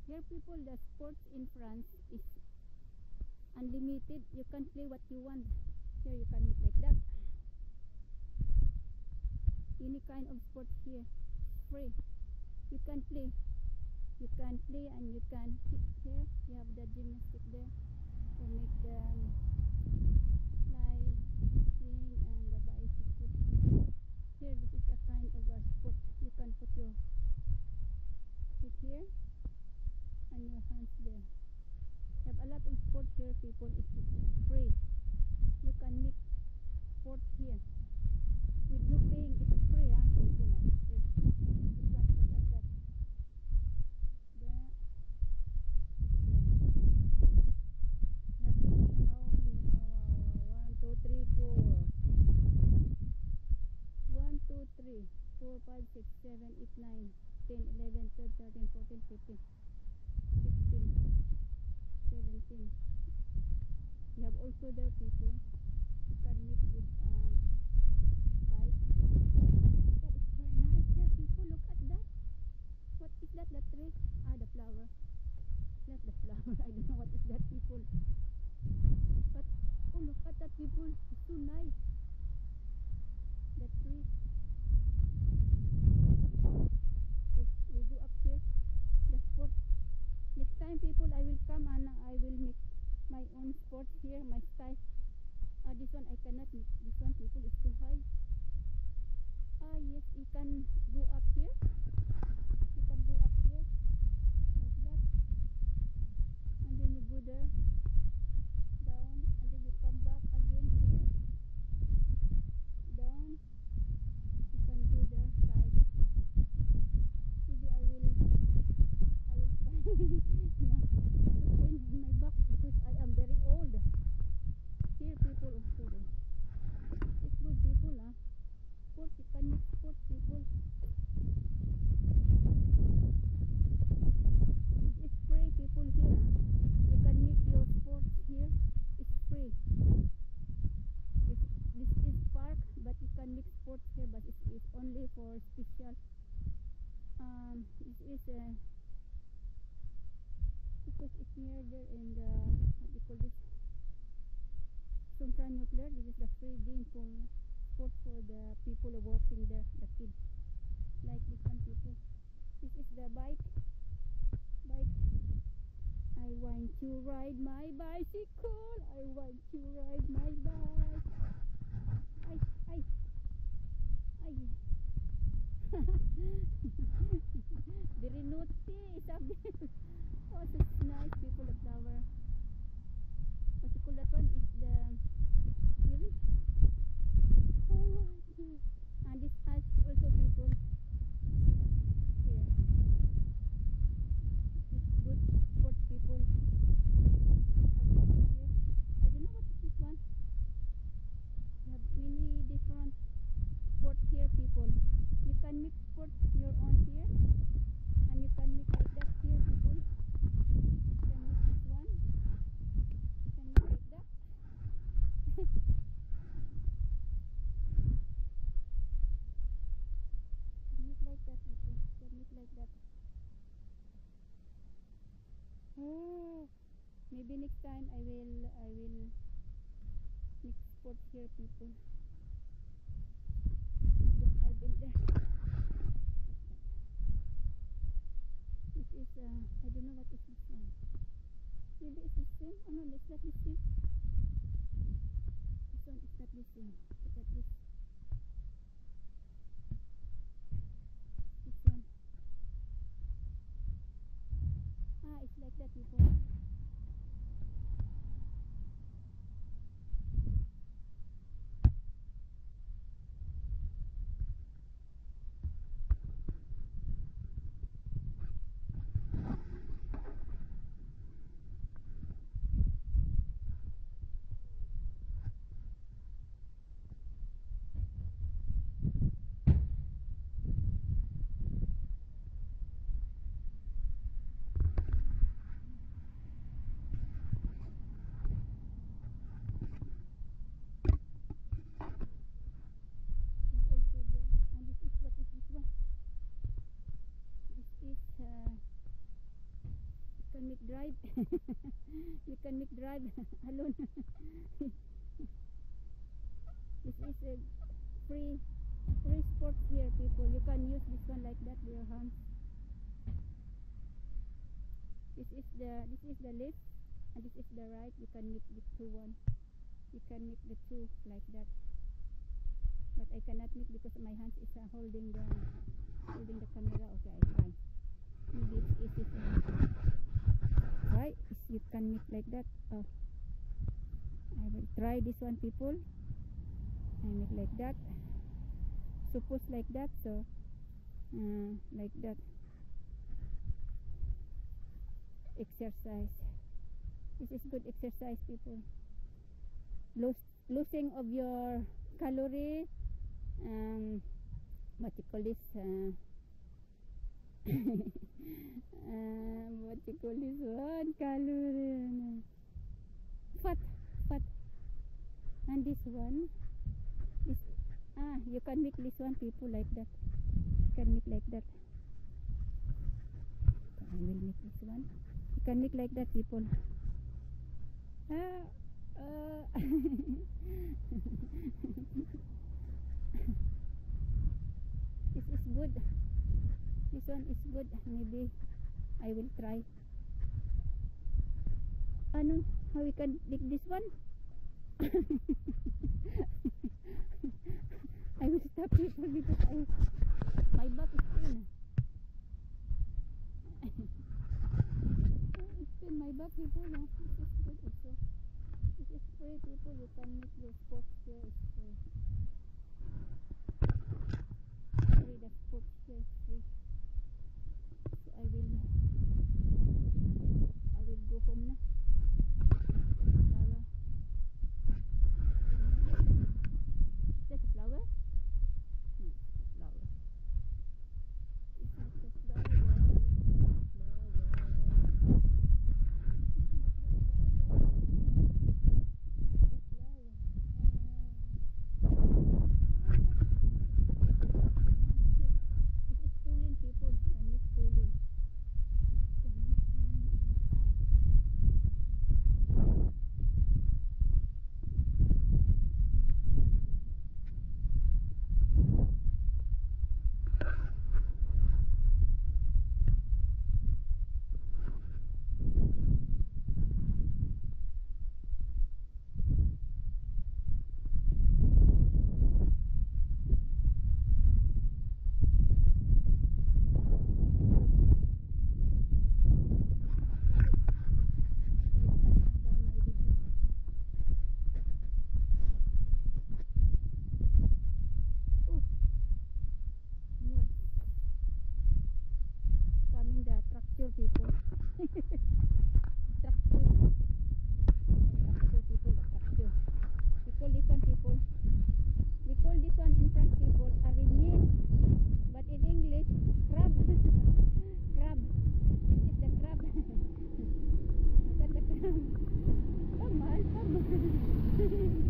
Here people, the sports in France is unlimited. You can play what you want. Here you can make like that. Any kind of sport here, free. You can play. You can play and you can here. You have the gymnastic there to make the flying and the bicycle. Here, this is a kind of a sport. You can put your foot here and your hands there. You have a lot of sport here, people. It's free. You can make sport here with no paying. It's free, huh? People, it's free. You can put like that. There. There. You have how many? 1, 2, 3, 4. 1, 2, 3, 4, 5, 6, 7, 8, 9, 10, 11, 12, 13, 14, 15, 16, 17. You have also there people. You can mix with bike. Oh, it's very nice there people. Look at that. What is that? The tree? Ah, the flower. Not the flower. I don't know what is that people. But oh, look at that people. It's so nice. The tree. Okay, we go up here. The sport. Next time people I will come and I will make my own sport here, my style. This one I cannot make. This one people is too high. Yes, you can go up here. You can go up here like that, and then you go there, down, and then you come back again here, down. You can go there side. Maybe I will try to train in my back because I am very old. Here people also there. It's good people, huh? Sports, you can make sports people. It's free people here, huh? You can make your sports here. It's free. This is park, but you can make sports here, but it's only for special. This is because it's near there in the what do you call this? Sumtra Nuclear. This is the free game for sports for the people working there, the kids. Like this one people. This is the bike. I want to ride my bicycle. I want to ride my bike. Ay. Very naughty, sabi. Oh, so nice people, the flower. What you call that one is the kiri. Oh, and this has also people here. It's good sports people. Here. I don't know what is this one. You have many different sports here people. You can mix sports your own here, and you can mix like that here people. You can mix this one. You can mix like that. Mix like that people. You can mix like that. Oh, maybe next time I will mix sports here people. I've been there. This is I don't know what is this one. Maybe it's the same. Oh no, it's not the same. This one is not the same. Look at this. This one. It's like that people. can make drive. You can make drive alone. This is a free sport here, people. You can use this one like that with your hands. This is the left and this is the right. You can make the two one. You can make the two like that. But I cannot make because my hands is holding the camera. Okay, I try. Maybe it's easy for me. Right? You can make like that. Oh, I will try this one, people. I make like that. Suppose like that. So like that. Exercise. This is good exercise, people. Losing of your calorie. What you call this? What you call this one? Calorie. Fat. And this one. You can make this one, people, like that. You can make like that. I will make this one. You can make like that, people. This is good. This one is good. Maybe I will try. Ano? How we can make this one? I will stop, people, because my back is pain. It's pain my back, people. No? This is good also. This is free, people. You can make your sports here. It's free. The sports here is free. So I will go home na. Is that a flower? No, it's a flower. It's not a flower. People. Tractor. People, the tractor. We call this one, people. We call this one in French, people, araignée. But in English, crab. Crab. This is the crab. Look at the crab. Come on.